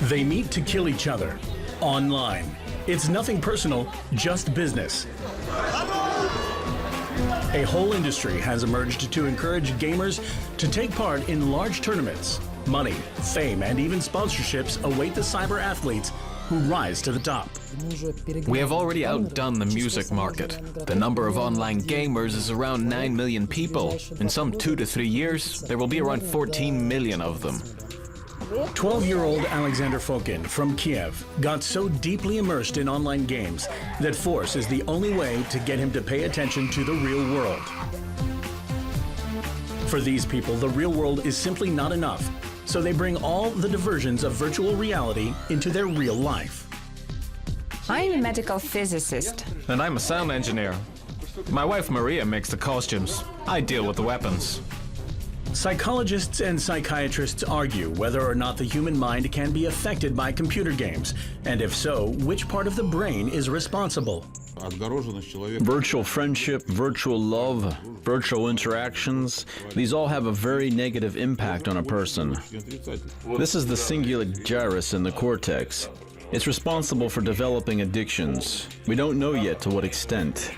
They meet to kill each other online. It's nothing personal, just business. A whole industry has emerged to encourage gamers to take part in large tournaments. Money, fame, and even sponsorships await the cyber athletes who rise to the top. We have already outdone the music market. The number of online gamers is around 9 million people. In some 2 to 3 years, there will be around 14 million of them. 12-year-old Alexander Fokin from Kiev got so deeply immersed in online games that force is the only way to get him to pay attention to the real world. For these people, the real world is simply not enough, so they bring all the diversions of virtual reality into their real life. I'm a medical physicist. And I'm a sound engineer. My wife Maria makes the costumes. I deal with the weapons. Psychologists and psychiatrists argue whether or not the human mind can be affected by computer games, and if so, which part of the brain is responsible. Virtual friendship, virtual love, virtual interactions, these all have a very negative impact on a person. This is the cingulate gyrus in the cortex. It's responsible for developing addictions. We don't know yet to what extent.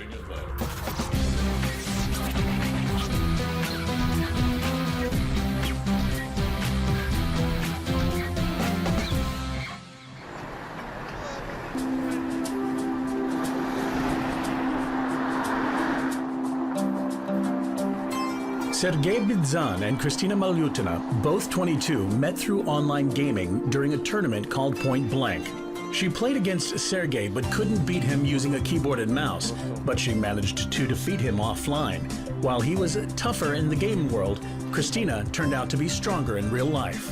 Sergei Bidzan and Kristina Malyutina, both 22, met through online gaming during a tournament called Point Blank. She played against Sergei but couldn't beat him using a keyboard and mouse, but she managed to defeat him offline. While he was tougher in the game world, Kristina turned out to be stronger in real life.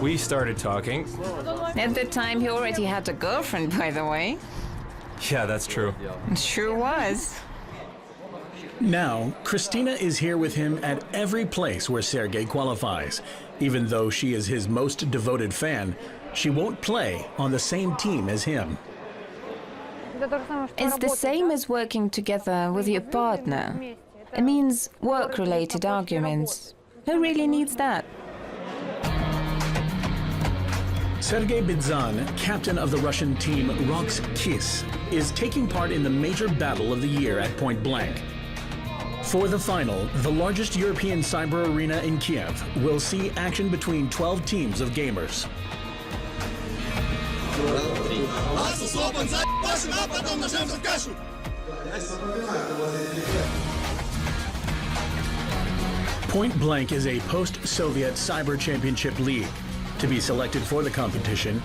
We started talking. At the time, he already had a girlfriend, by the way. Yeah, that's true. It sure was. Now, Kristina is here with him at every place where Sergei qualifies. Even though she is his most devoted fan, she won't play on the same team as him. It's the same as working together with your partner. It means work-related arguments. Who really needs that? Sergei Bidzan, captain of the Russian team Rox Kiss, is taking part in the major battle of the year at Point Blank. For the final, the largest European cyber arena in Kiev will see action between 12 teams of gamers. Point Blank is a post-Soviet cyber championship league. To be selected for the competition,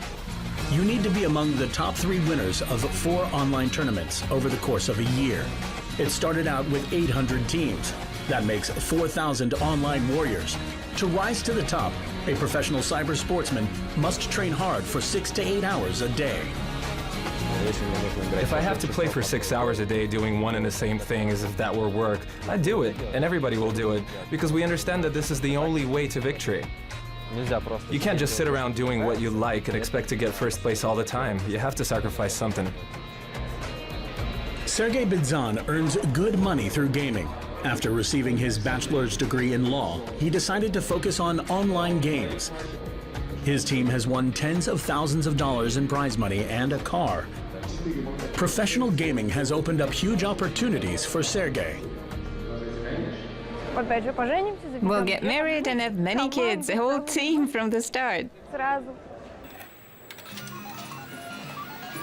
you need to be among the top 3 winners of 4 online tournaments over the course of a year. It started out with 800 teams. That makes 4,000 online warriors. To rise to the top, a professional cyber sportsman must train hard for 6 to 8 hours a day. If I have to play for 6 hours a day doing one and the same thing as if that were work, I'd do it, and everybody will do it, because we understand that this is the only way to victory. You can't just sit around doing what you like and expect to get first place all the time. You have to sacrifice something. Sergei Bidzan earns good money through gaming. After receiving his bachelor's degree in law, he decided to focus on online games. His team has won tens of thousands of dollars in prize money and a car. Professional gaming has opened up huge opportunities for Sergei. We'll get married and have many kids, a whole team from the start.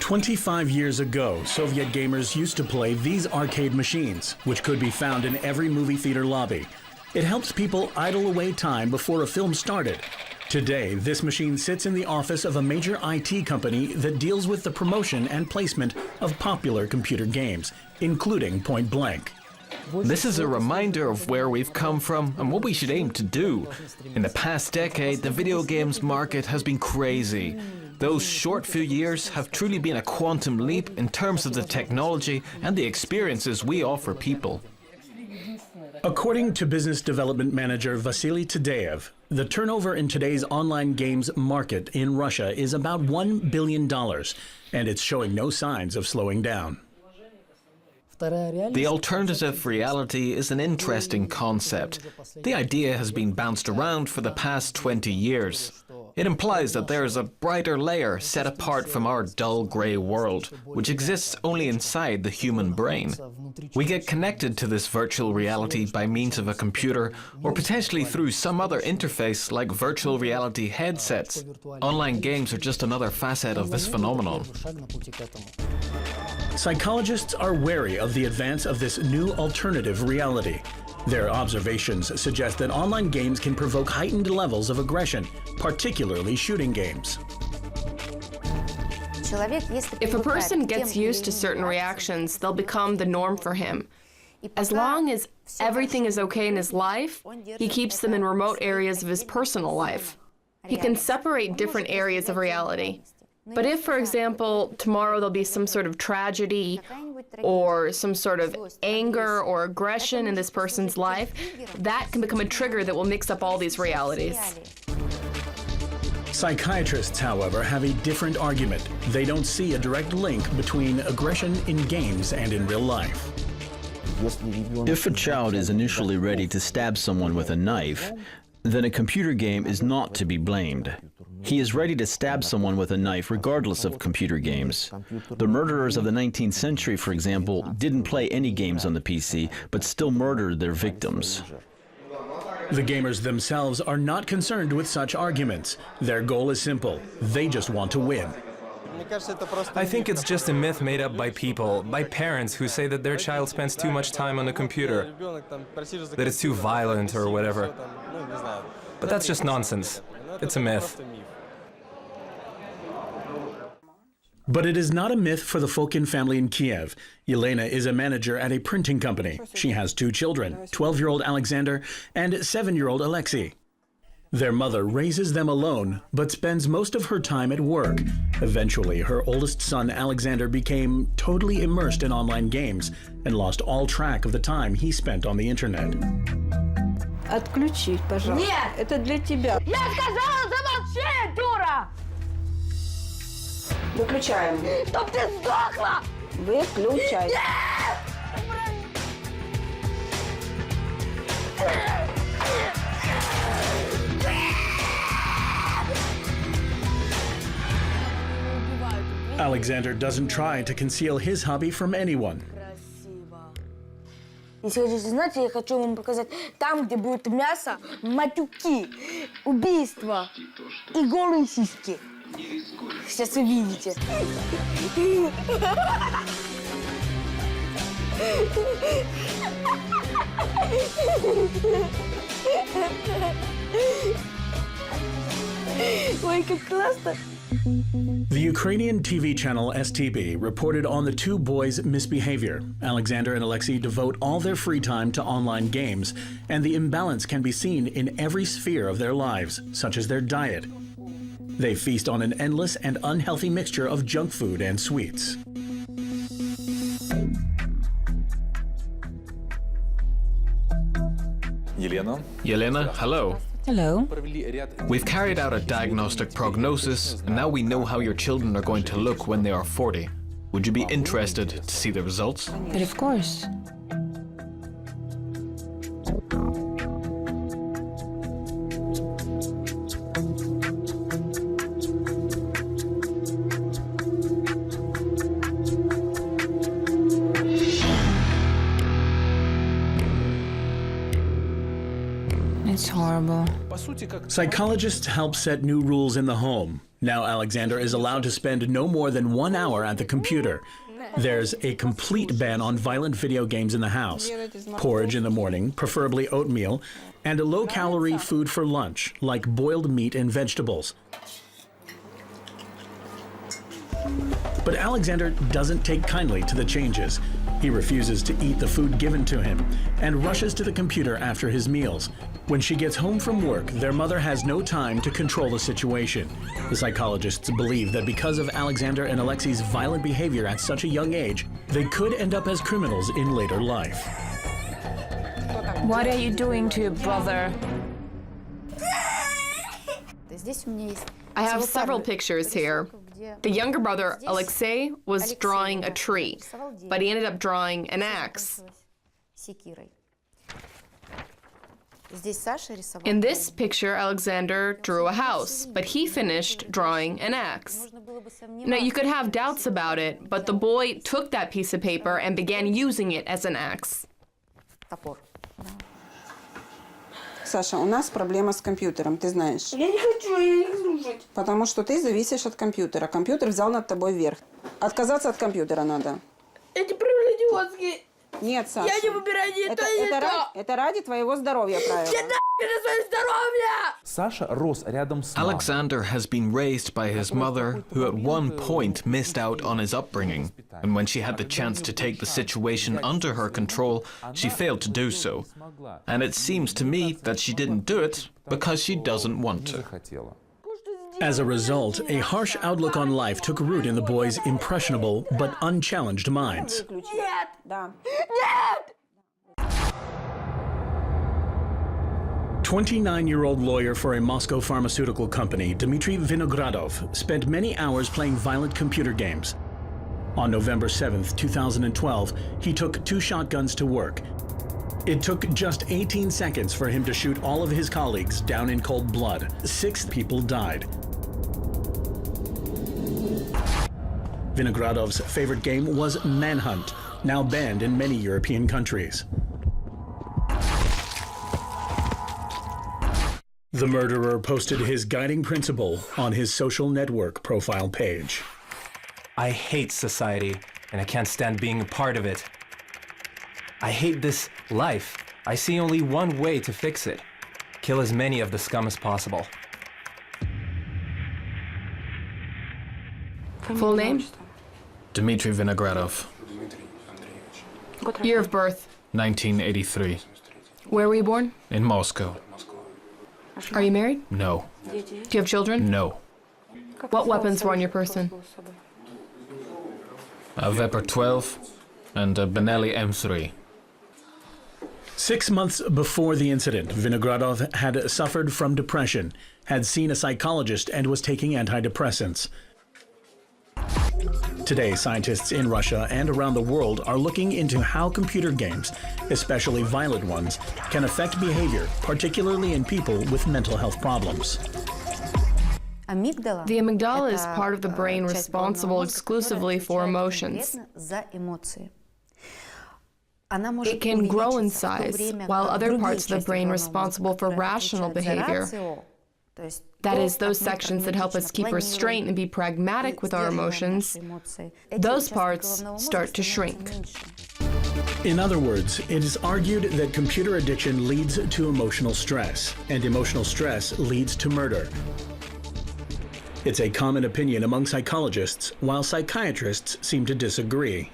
25 years ago, Soviet gamers used to play these arcade machines, which could be found in every movie theater lobby. It helps people idle away time before a film started. Today, this machine sits in the office of a major IT company that deals with the promotion and placement of popular computer games, including Point Blank. This is a reminder of where we've come from and what we should aim to do. In the past decade, the video games market has been crazy. Those short few years have truly been a quantum leap in terms of the technology and the experiences we offer people. According to business development manager Vasily Tadeev, the turnover in today's online games market in Russia is about $1 billion, and it's showing no signs of slowing down. The alternative reality is an interesting concept. The idea has been bounced around for the past 20 years. It implies that there is a brighter layer set apart from our dull gray world, which exists only inside the human brain. We get connected to this virtual reality by means of a computer or potentially through some other interface like virtual reality headsets. Online games are just another facet of this phenomenon. Psychologists are wary of the advance of this new alternative reality. Their observations suggest that online games can provoke heightened levels of aggression, particularly shooting games. If a person gets used to certain reactions, they'll become the norm for him. As long as everything is okay in his life, he keeps them in remote areas of his personal life. He can separate different areas of reality. But if, for example, tomorrow there'll be some sort of tragedy or some sort of anger or aggression in this person's life, that can become a trigger that will mix up all these realities. Psychiatrists, however, have a different argument. They don't see a direct link between aggression in games and in real life. If a child is initially ready to stab someone with a knife, then a computer game is not to be blamed. He is ready to stab someone with a knife regardless of computer games. The murderers of the 19th century, for example, didn't play any games on the PC, but still murdered their victims. The gamers themselves are not concerned with such arguments. Their goal is simple. They just want to win. I think it's just a myth made up by people, by parents who say that their child spends too much time on the computer, that it's too violent or whatever. But that's just nonsense. It's a myth. But it is not a myth for the Fokin family in Kiev. Yelena is a manager at a printing company. She has 2 children, 12-year-old Alexander and 7-year-old Alexei. Their mother raises them alone, but spends most of her time at work. Eventually, her oldest son, Alexander, became totally immersed in online games and lost all track of the time he spent on the internet. Отключить, пожалуйста. Нет! Это для тебя. Я сказала, замолчи, дура! Выключаем. Чтоб ты сдохла! Выключай. Alexander doesn't try to conceal his hobby from anyone. Если хотите знать, я хочу вам показать там, где будет мясо, матюки, убийства и голые сиськи. Сейчас увидите. Ой, как классно! The Ukrainian TV channel STB reported on the 2 boys' misbehavior. Alexander and Alexei devote all their free time to online games, and the imbalance can be seen in every sphere of their lives, such as their diet. They feast on an endless and unhealthy mixture of junk food and sweets. Yelena, hello. Hello. We've carried out a diagnostic prognosis, and now we know how your children are going to look when they are 40. Would you be interested to see the results? But of course. It's horrible. Psychologists help set new rules in the home. Now Alexander is allowed to spend no more than 1 hour at the computer. There's a complete ban on violent video games in the house, porridge in the morning, preferably oatmeal, and a low-calorie food for lunch, like boiled meat and vegetables. But Alexander doesn't take kindly to the changes. He refuses to eat the food given to him and rushes to the computer after his meals. When she gets home from work, their mother has no time to control the situation. The psychologists believe that because of Alexander and Alexei's violent behavior at such a young age, they could end up as criminals in later life. What are you doing to your brother? I have several pictures here. The younger brother, Alexei, was drawing a tree, but he ended up drawing an axe. In this picture, Alexander drew a house, but he finished drawing an axe. Now, you could have doubts about it, but the boy took that piece of paper and began using it as an axe. Саша, у нас проблема с компьютером, ты знаешь. Я не хочу, я не слушать. Потому что ты зависишь от компьютера. Компьютер взял над тобой верх. Отказаться от компьютера надо. Эти правила идиотские. Нет, Саша. Я не выбираю ни то, ни то. Это ради твоего здоровья, правильно. Я на свое здоровье! Саша рос рядом с Alexander has been raised by his mother, who at one point missed out on his upbringing. And when she had the chance to take the situation under her control, she failed to do so. And it seems to me that she didn't do it because she doesn't want to. As a result, a harsh outlook on life took root in the boys' impressionable but unchallenged minds. Нет! Да. Нет! 29-year-old lawyer for a Moscow pharmaceutical company, Dmitry Vinogradov, spent many hours playing violent computer games. On November 7, 2012, he took 2 shotguns to work. It took just 18 seconds for him to shoot all of his colleagues down in cold blood. 6 people died. Vinogradov's favorite game was Manhunt, now banned in many European countries. The murderer posted his guiding principle on his social network profile page. I hate society, and I can't stand being a part of it. I hate this life. I see only one way to fix it. Kill as many of the scum as possible. Full name? Dmitry Vinogradov, Year of birth? 1983, Where were you born? in Moscow. Are you married? No, Do you have children? no. What weapons were on your person? A Weber 12 and a Benelli M3. 6 months before the incident, Vinogradov had suffered from depression, had seen a psychologist, and was taking antidepressants. Today, scientists in Russia and around the world are looking into how computer games, especially violent ones, can affect behavior, particularly in people with mental health problems. The amygdala is part of the brain responsible exclusively for emotions. It can grow in size, while other parts of the brain responsible for rational behavior, that is, those sections that help us keep restraint and be pragmatic with our emotions, those parts start to shrink. In other words, it is argued that computer addiction leads to emotional stress, and emotional stress leads to murder. It's a common opinion among psychologists, while psychiatrists seem to disagree.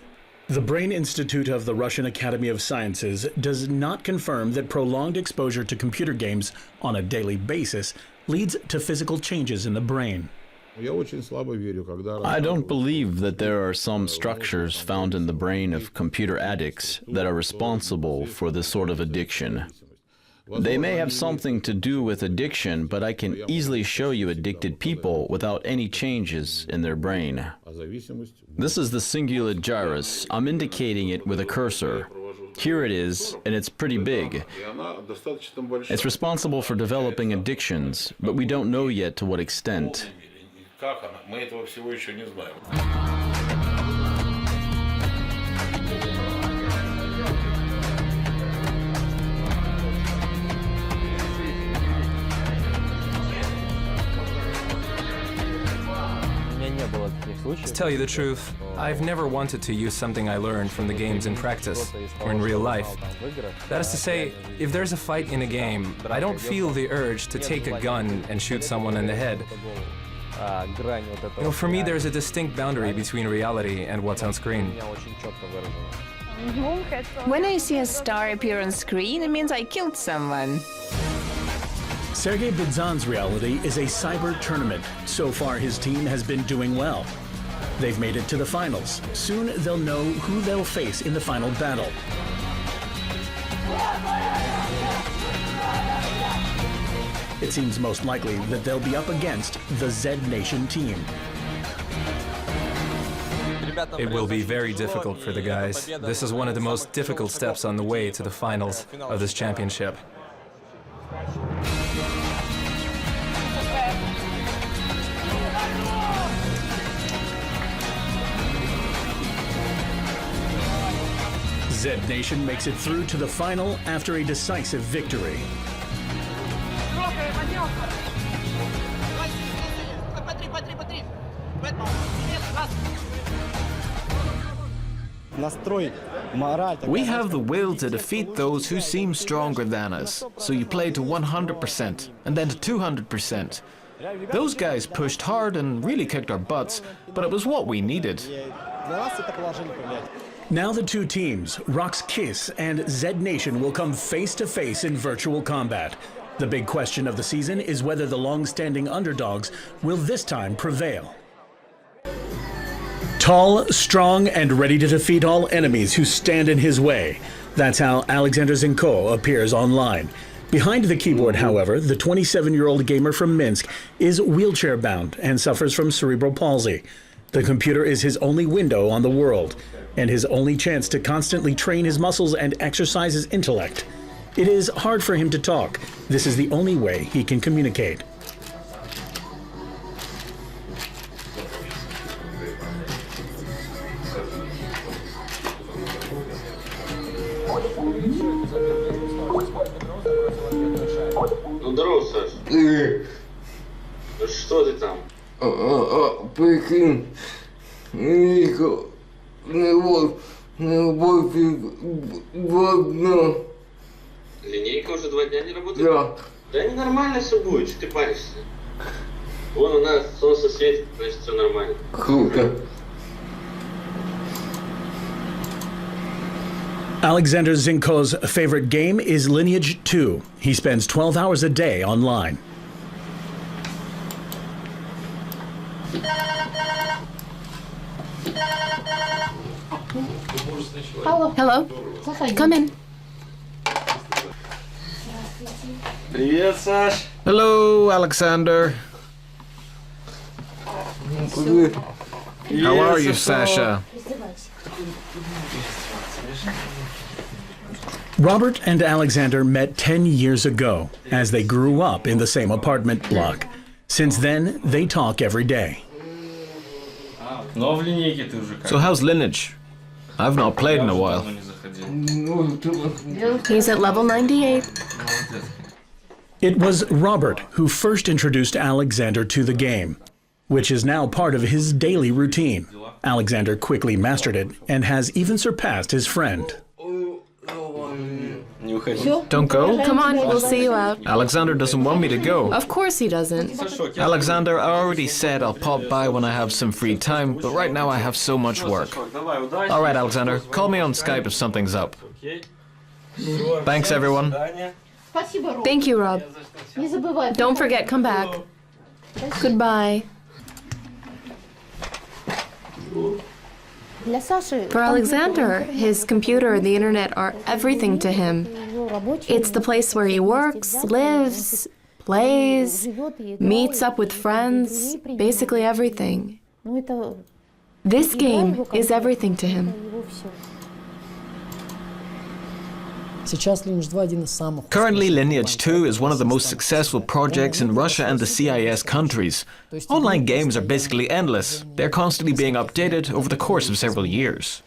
The Brain Institute of the Russian Academy of Sciences does not confirm that prolonged exposure to computer games on a daily basis leads to physical changes in the brain. I don't believe that there are some structures found in the brain of computer addicts that are responsible for this sort of addiction. They may have something to do with addiction, but I can easily show you addicted people without any changes in their brain. This is the cingulate gyrus. I'm indicating it with a cursor. Here it is, and it's pretty big. It's responsible for developing addictions, but we don't know yet to what extent. To tell you the truth, I've never wanted to use something I learned from the games in practice or in real life. That is to say, if there's a fight in a game, I don't feel the urge to take a gun and shoot someone in the head. You know, for me, there's a distinct boundary between reality and what's on screen. When I see a star appear on screen, it means I killed someone. Sergei Bidzan's reality is a cyber tournament. So far, his team has been doing well. They've made it to the finals. Soon they'll know who they'll face in the final battle. It seems most likely that they'll be up against the Z Nation team. It will be very difficult for the guys. This is one of the most difficult steps on the way to the finals of this championship. Zed Nation makes it through to the final after a decisive victory. We have the will to defeat those who seem stronger than us, so you play to 100% and then to 200%. Those guys pushed hard and really kicked our butts, but it was what we needed. Now the two teams, Rox Kiss and Zed Nation, will come face to face in virtual combat. The big question of the season is whether the long-standing underdogs will this time prevail. Tall, strong, and ready to defeat all enemies who stand in his way. That's how Alexander Zinko appears online. Behind the keyboard, however, the 27-year-old gamer from Minsk is wheelchair-bound and suffers from cerebral palsy. The computer is his only window on the world, and his only chance to constantly train his muscles and exercise his intellect. It is hard for him to talk. This is the only way he can communicate. Здорово, Саш. Что ты там? Прикинь, Ника, не больше 2 дня. Линейка уже 2 дня не работает? Да. Да нормально все будет, что ты паришься? Вон у нас солнце светит, значит все нормально. Круто. Alexander Zinko's favorite game is Lineage 2. He spends 12 hours a day online. Hello. Come in. Привет, Саш. Hello, Alexander. How are you, Sasha? Robert and Alexander met 10 years ago as they grew up in the same apartment block. Since then, they talk every day. So how's Lineage? I've not played in a while. He's at level 98. It was Robert who first introduced Alexander to the game, which is now part of his daily routine. Alexander quickly mastered it and has even surpassed his friend. Don't go? Come on, we'll see you out. Alexander doesn't want me to go. Of course he doesn't. Alexander, I already said I'll pop by when I have some free time, but right now I have so much work. All right, Alexander, call me on Skype if something's up. Thanks, everyone. Thank you, Rob. Don't forget, come back. Goodbye. For Alexander, his computer and the internet are everything to him. It's the place where he works, lives, plays, meets up with friends, basically everything. This game is everything to him. Currently, Lineage 2 is one of the most successful projects in Russia and the CIS countries. Online games are basically endless. They're constantly being updated over the course of several years.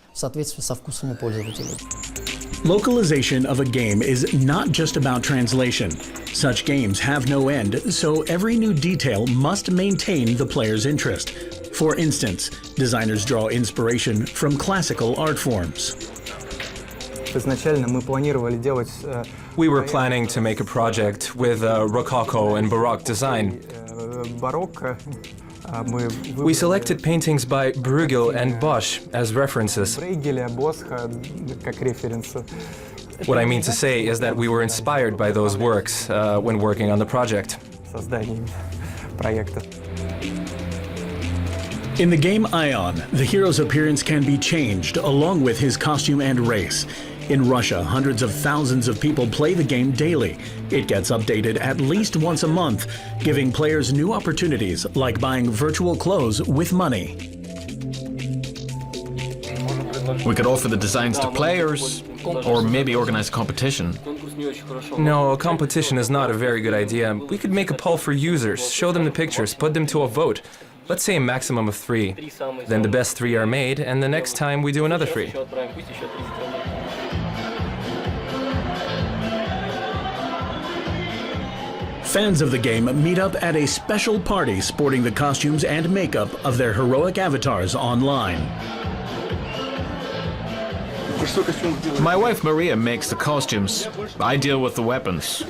Localization of a game is not just about translation. Such games have no end, so every new detail must maintain the player's interest. For instance, designers draw inspiration from classical art forms. We were planning to make a project with Rococo and Baroque design. We selected paintings by Bruegel and Bosch as references. What I mean to say is that we were inspired by those works when working on the project. In the game Ion, the hero's appearance can be changed along with his costume and race. In Russia, hundreds of thousands of people play the game daily. It gets updated at least once a month, giving players new opportunities like buying virtual clothes with money. We could offer the designs to players, or maybe organize a competition. No, a competition is not a very good idea. We could make a poll for users, show them the pictures, put them to a vote. Let's say a maximum of 3. Then the best 3 are made, and the next time we do another 3. Fans of the game meet up at a special party sporting the costumes and makeup of their heroic avatars online. My wife Maria makes the costumes. I deal with the weapons.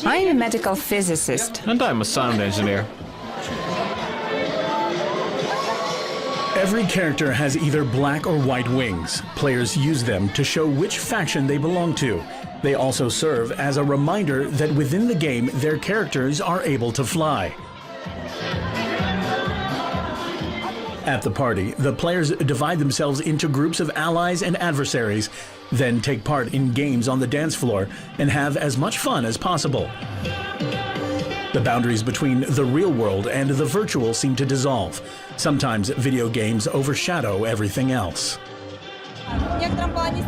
I'm a medical physicist. And I'm a sound engineer. Every character has either black or white wings. Players use them to show which faction they belong to. They also serve as a reminder that within the game, their characters are able to fly. At the party, the players divide themselves into groups of allies and adversaries, then take part in games on the dance floor and have as much fun as possible. The boundaries between the real world and the virtual seem to dissolve. Sometimes video games overshadow everything else.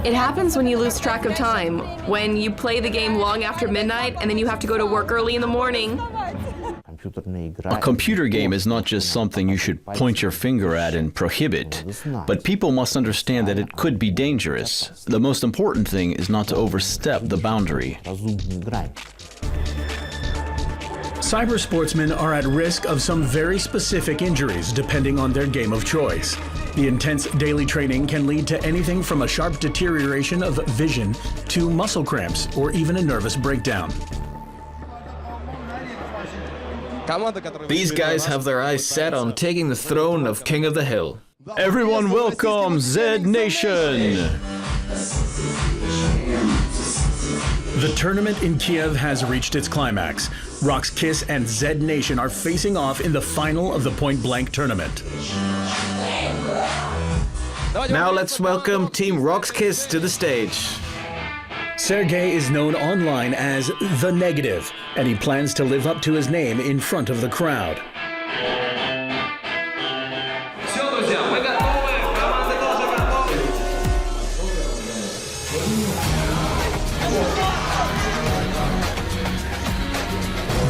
It happens when you lose track of time, when you play the game long after midnight and then you have to go to work early in the morning. A computer game is not just something you should point your finger at and prohibit, but people must understand that it could be dangerous. The most important thing is not to overstep the boundary. Cyber sportsmen are at risk of some very specific injuries depending on their game of choice. The intense daily training can lead to anything from a sharp deterioration of vision to muscle cramps or even a nervous breakdown. These guys have their eyes set on taking the throne of King of the Hill. Everyone welcome Zed Nation! The tournament in Kiev has reached its climax. Rox Kiss and Zed Nation are facing off in the final of the Point Blank tournament. Now let's welcome Team Rox Kiss to the stage. Sergey is known online as The Negative, and he plans to live up to his name in front of the crowd.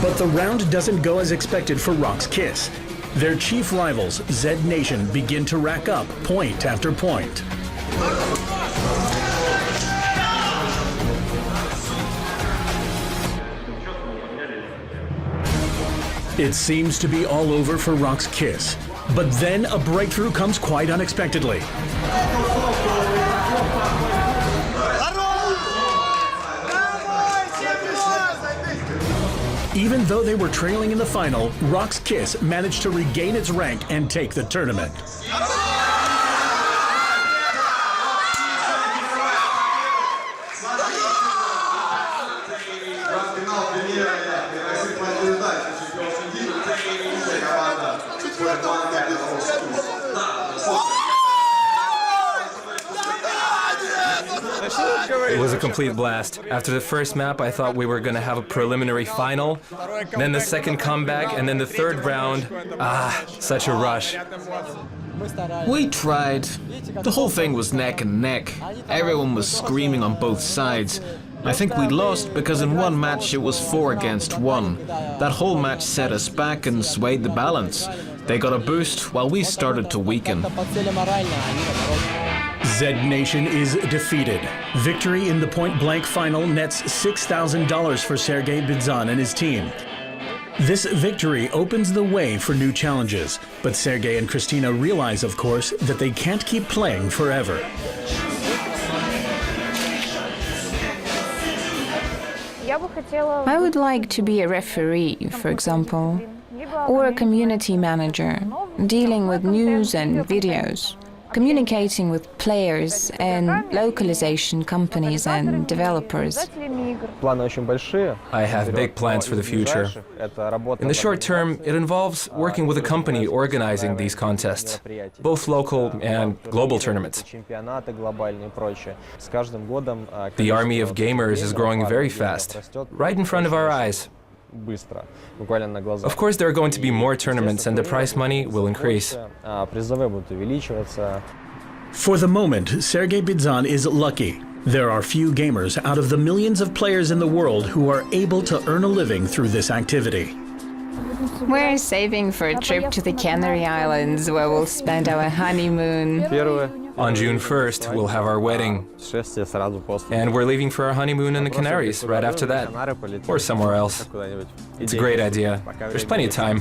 But the round doesn't go as expected for Rox Kiss. Their chief rivals, Zed Nation, begin to rack up point after point. It seems to be all over for Rox Kiss, but then a breakthrough comes quite unexpectedly. Even though they were trailing in the final, Rox Kiss managed to regain its rank and take the tournament. It was a complete blast. After the first map, I thought we were going to have a preliminary final, then the second comeback, and then the third round. Such a rush. We tried. The whole thing was neck and neck. Everyone was screaming on both sides. I think we lost because in one match it was 4 against 1. That whole match set us back and swayed the balance. They got a boost while we started to weaken. Zed Nation is defeated. Victory in the Point Blank final nets $6,000 for Sergey Bidzan and his team. This victory opens the way for new challenges, but Sergey and Christina realize, of course, that they can't keep playing forever. I would like to be a referee, for example, or a community manager, dealing with news and videos, communicating with players and localization companies and developers. I have big plans for the future. In the short term, it involves working with a company organizing these contests, both local and global tournaments. The army of gamers is growing very fast, right in front of our eyes. Of course, there are going to be more tournaments and the prize money will increase. For the moment, Sergey Bidzan is lucky. There are few gamers out of the millions of players in the world who are able to earn a living through this activity. We're saving for a trip to the Canary Islands where we'll spend our honeymoon. On June 1st, we'll have our wedding. And we're leaving for our honeymoon in the Canaries right after that. Or somewhere else. It's a great idea. There's plenty of time.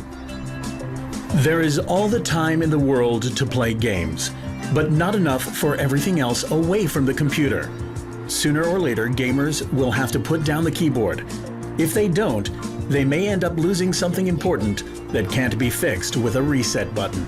There is all the time in the world to play games, but not enough for everything else away from the computer. Sooner or later, gamers will have to put down the keyboard. If they don't, they may end up losing something important that can't be fixed with a reset button.